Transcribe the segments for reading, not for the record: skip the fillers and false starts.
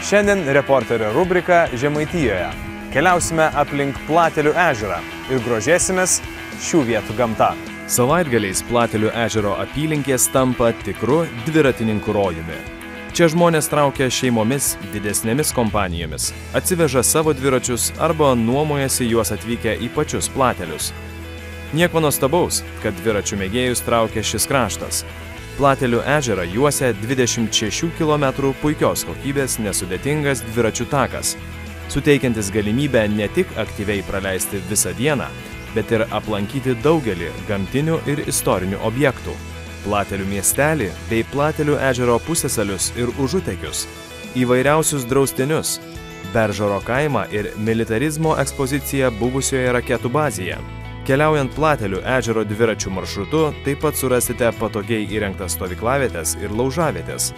Šiandien reporterio rubrika Žemaitijoje. Keliausime aplink Platelių ežerą ir grožėsimės šių vietų gamta. Savaitgaliais Platelių ežero apylinkės tampa tikru dviratininkų rojumi. Čia žmonės traukia šeimomis, didesnėmis kompanijomis, atsiveža savo dviračius arba nuomojasi juos atvykę į pačius Platelius. Nieko nuostabaus, kad dviračių mėgėjus traukia šis kraštas. Platelių ežerą juosia 26 km puikios kokybės nesudėtingas dviračių takas, suteikiantis galimybę ne tik aktyviai praleisti visą dieną, bet ir aplankyti daugelį gamtinių ir istorinių objektų, Platelių miestelį bei Platelių ežero pusiasalius ir užutekius, įvairiausius draustinius, Beržoro kaimą ir militarizmo ekspoziciją buvusioje raketų bazėje. Keliaujant Platelių ežero dviračių maršrutu, taip pat surasite patogiai įrengtas stovyklavietės ir laužavietės.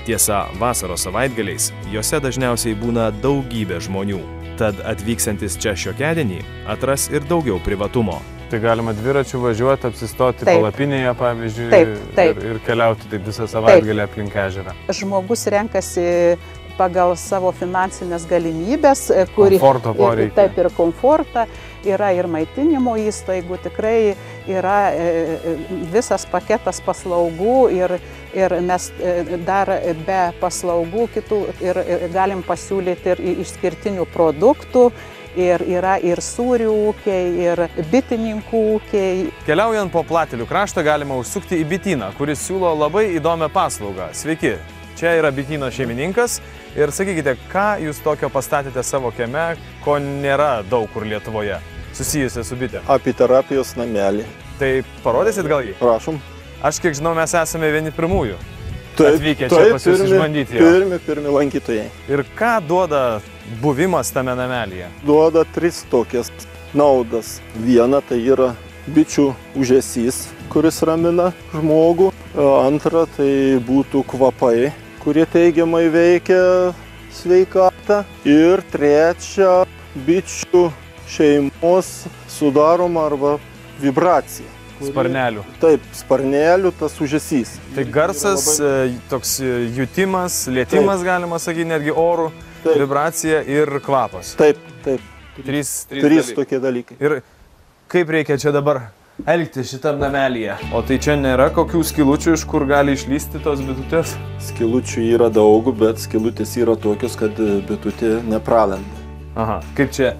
Tiesa, vasaros savaitgaliais jose dažniausiai būna daugybė žmonių, tad atvyksiantis čia šiokiadienį atras ir daugiau privatumo. Tai galima dviračių važiuoti, apsistoti palapinėje, pavyzdžiui, ir keliauti taip visą savaitgalį aplink ežerą. Žmogus renkasi pagal savo finansinės galimybės, komforto poreikį. Taip ir komfortą, yra ir maitinimo įstaigų, tikrai yra visas paketas paslaugų ir mes dar be paslaugų kitų ir galim pasiūlyti ir išskirtinių produktų. Ir yra ir sūrių ūkiai, ir bitininkų ūkiai. Keliaujant po Platelių kraštą galima užsukti į bityną, kuris siūlo labai įdomią paslaugą. Sveiki, čia yra bityno šeimininkas ir sakykite, ką jūs tokio pastatėte savo kieme, ko nėra daug kur Lietuvoje, susijusi su bitė? Apiterapijos namelį. Tai parodysit gal jį? Prašom. Aš kiek žinau, mes esame vieni pirmųjų atvykę čia pas jūs išbandyti jo. Pirmi lankytojai. Ir ką duoda buvimas tame namelyje? Duoda 3 tokias naudas. Viena tai yra bičių užesys, kuris ramina žmogų. Antra tai būtų kvapai, kurie teigiamai veikia sveikatą. Ir trečia, bičių šeimos sudaroma arba vibracija. Sparnelių. Taip, sparnelių tas užesys. Tai garsas, toks jutimas, lietimas, galima sakyti, netgi orų, vibracija ir kvapas. Taip. Trys tokie dalykai. Ir kaip reikia čia dabar elgtis šitam namelyje? O tai čia nėra kokių skilučių, iš kur gali išlysti tos bitutės? Skilučių yra daug, bet skilutės yra tokios, kad bitutė nepralenda. Aha, kaip čia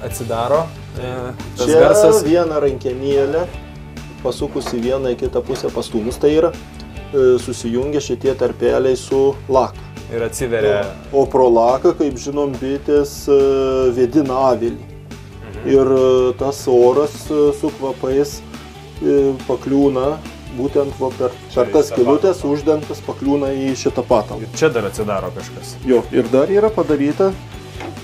atsidaro tas čia garsas? Čia viena rankenėlė, pasukus į vieną į kitą pusę pastūmus, tai yra susijungia šitie tarpeliai su laka. Ir atsiveria. O pro laką, kaip žinom, bitės vėdina avilį. Ir tas oras su kvapais pakliūna, būtent per tas skylutes uždengtas pakliūna į šitą patalpą. Ir čia dar atsidaro kažkas. Jo, ir dar yra padaryta,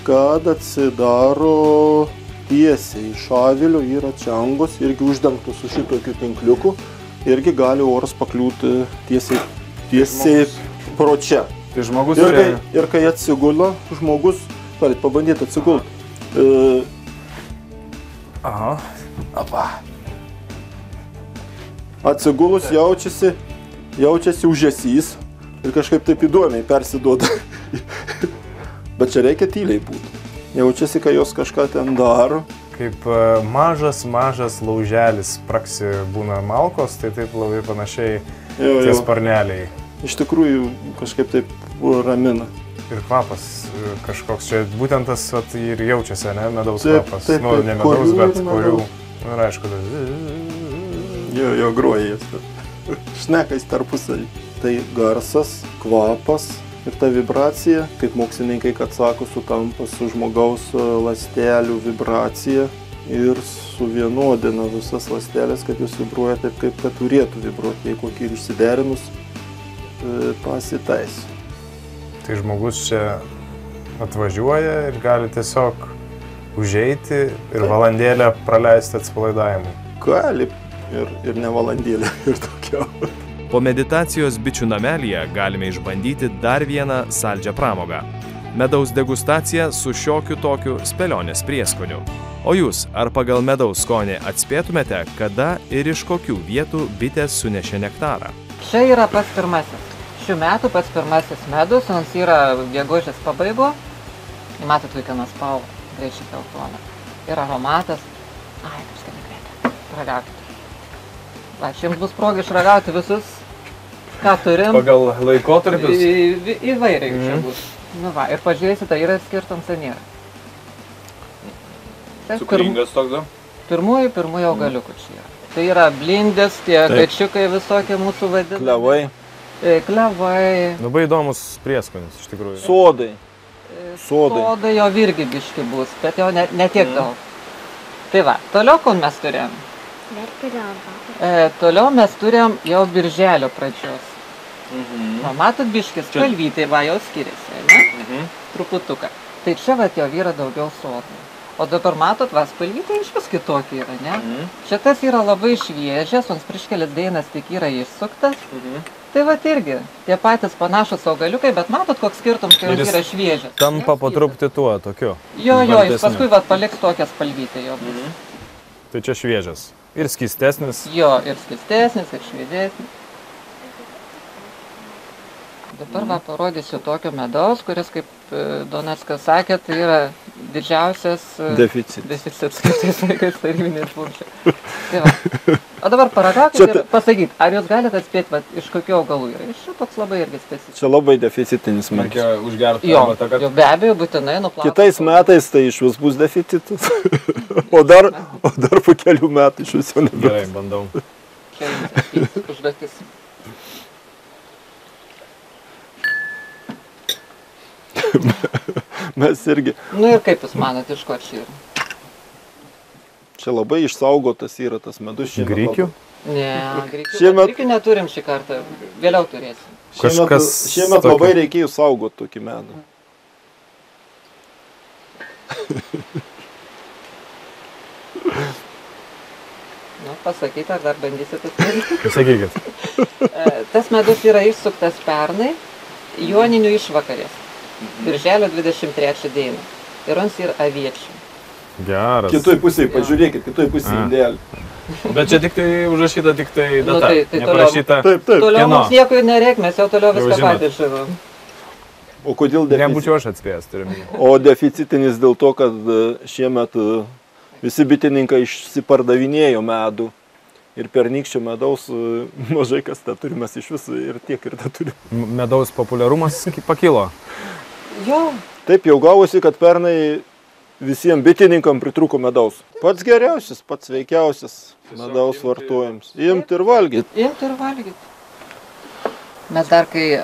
kad atsidaro tiesiai iš avilio, yra čia angos, irgi uždengtų su šitokiu tinkliuku, irgi gali oras pakliūti tiesiai pro čia. Tai žmogus ir kai atsigula, žmogus, galit pabandyti atsigulti. Aha. Apa. Atsigulus jaučiasi užesys ir kažkaip taip įdomiai persiduoda. Bet čia reikia tyliai būti. Jaučiasi, kai jos kažką ten daro. Kaip mažas lauželis praksi būna malkos, tai taip labai panašiai tie sparneliai. Iš tikrųjų kažkaip taip ramina. Ir kvapas kažkoks čia, būtent tas ir jaučiasi, ne, medaus kvapas. Nu, ne medaus, bet kurių. Ir aišku, Jo groja jas. Šnekais tarpusavy. Tai garsas, kvapas ir ta vibracija, kaip mokslininkai, kad sako, sutampa su žmogaus ląstelių vibracija ir suvienodina visas ląstelės, kad jos vibruoja taip, kaip kad turėtų vibruoti, jei kokį ir išsiderinus pasitaisiu. Tai žmogus čia atvažiuoja ir gali tiesiog užeiti ir valandėlę praleisti atsipalaidavimui. Gali ir ne valandėlę ir daugiau. Po meditacijos bičių namelyje galime išbandyti dar vieną saldžią pramogą. Medaus degustacija su šiokiu tokiu spėlionės prieskoniu. O jūs, ar pagal medaus skonį atspėtumėte, kada ir iš kokių vietų bitės sunešė nektarą? Čia yra pats pirmasis. Šių metų pats pirmasis medus, jis yra gegužės pabaigo. Matot, vaikiną spalvą, greičiai geltoną. Ir aromatas. Ai, kaip skaniai greitai. Ragaukite. Va, čia jums bus proga išragauti visus, ką turim. Pagal laikotarpius? Įvairiai čia bus. Nu va, ir pažiūrėsite, yra skirtums ar nėra. Cukringas toks, da? Pirmųjų augaliukų čia yra. Tai yra blindės, tie kačiukai visokie mūsų vadinami. Klevai. Klevai. Labai įdomus prieskonis, iš tikrųjų. Sodai. Sodai jo irgi biški bus, bet jau ne tiek daug. Tai va, toliau, ko mes turėjom? Toliau mes turėjom jau birželio pradžios. Va, matot, biškis spalvytai, va, jau skiriasi, ne? Truputuką. Tai čia va, jau yra daugiau sodų. O dabar matot, va, spalvytai iš vis kitokie yra, ne? Šitas yra labai šviežias, ons prieš kelias dienas tik yra išsuktas. Tai va irgi, tie patys panašus augaliukai, bet matot, koks skirtums, kai jis yra šviežias. Tampa po truputį tuo, tokiu. Jo, jis paskui va paliks tokią spalvytę jo bus. Tai čia šviežias. Ir skystesnis. Jo, ir skystesnis, ir šviežesnis. Dabar va parodysiu tokio medaus, kuris, kaip Doneckas sakė, tai yra didžiausias deficits skirtais laikais tarybinės funkcijos. Tai va. O dabar paragaukit ir pasakyt, ar jūs galite atspėti, va, iš kokių augalų yra? Iš čia toks labai irgi specifinis. Čia labai deficitinis medus. Reikia užgerti arbatą, kad... Jo, be abejo, būtinai nuplauti. Kitais metais tai iš vis bus deficitas. o dar po kelių metų iš vis jau nebus. Gerai, bandau. Čia jums užduotis. Mes irgi. Nu ir kaip jūs manote, iš ko čia yra? Čia labai išsaugotas yra tas medus. Grikių? Ne, grikių neturim šį kartą, vėliau turėsim. Šiemet labai reikėjo saugoti tokį medų. Nu, pasakyti, ar dar bandysit atspėti? Pasakykit. Tas medus yra išsuktas pernai, joninių išvakarės. Birželio 23 dieną. Ir ons yra aviečių. Geras. Kitoj pusėje, pažiūrėkit, kitoj pusėje indėlį. Bet čia tik tai užrašyta tik tai data. Tai neparašyta. Taip. Toliau mums nieko nereik, mes jau toliau viską patys žinom. O kodėl deficitinis? Nebūčiau aš atspėjęs, turim. O deficitinis dėl to, kad šiemet visi bitininkai išsipardavinėjo medų. Ir pernykščio medaus mažai kas tą turim, mes iš visų ir tiek ir tą turim. Medaus populiarumas pakilo. Jo. Taip jau gavosi, kad pernai visiems bitininkam pritruko medaus. Pats geriausias, pats sveikiausias medaus vartojams. Imt ir valgyt. Imt ir valgyt. Mes dar kai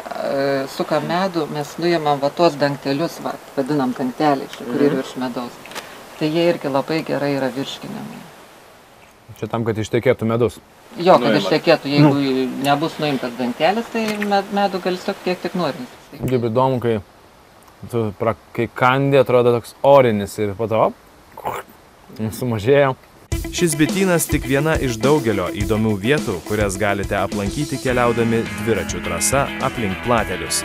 sukam medų, mes nuimam va tuos dangtelius, va, vadinam dangteliai, kurie virš medaus. Tai jie irgi labai gerai yra virškinami. Čia tam, kad ištekėtų medus. Jo, kad ištekėtų, jeigu nebus nuimtas dangtelis, tai medų gali sukti kiek tik nori. Kaip įdomu, kai kandė atrodo toks orinis ir po to sumažėjo. Šis bitynas tik viena iš daugelio įdomių vietų, kurias galite aplankyti keliaudami dviračių trasa aplink Platelius.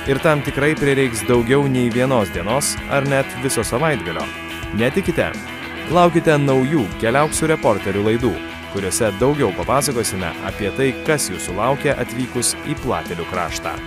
Ir tam tikrai prireiks daugiau nei vienos dienos ar net viso savaitgalio. Netikite? Laukite naujų Keliauk su reporteriu laidų, kuriuose daugiau papasakosime apie tai, kas jūsų laukia atvykus į Platelių kraštą.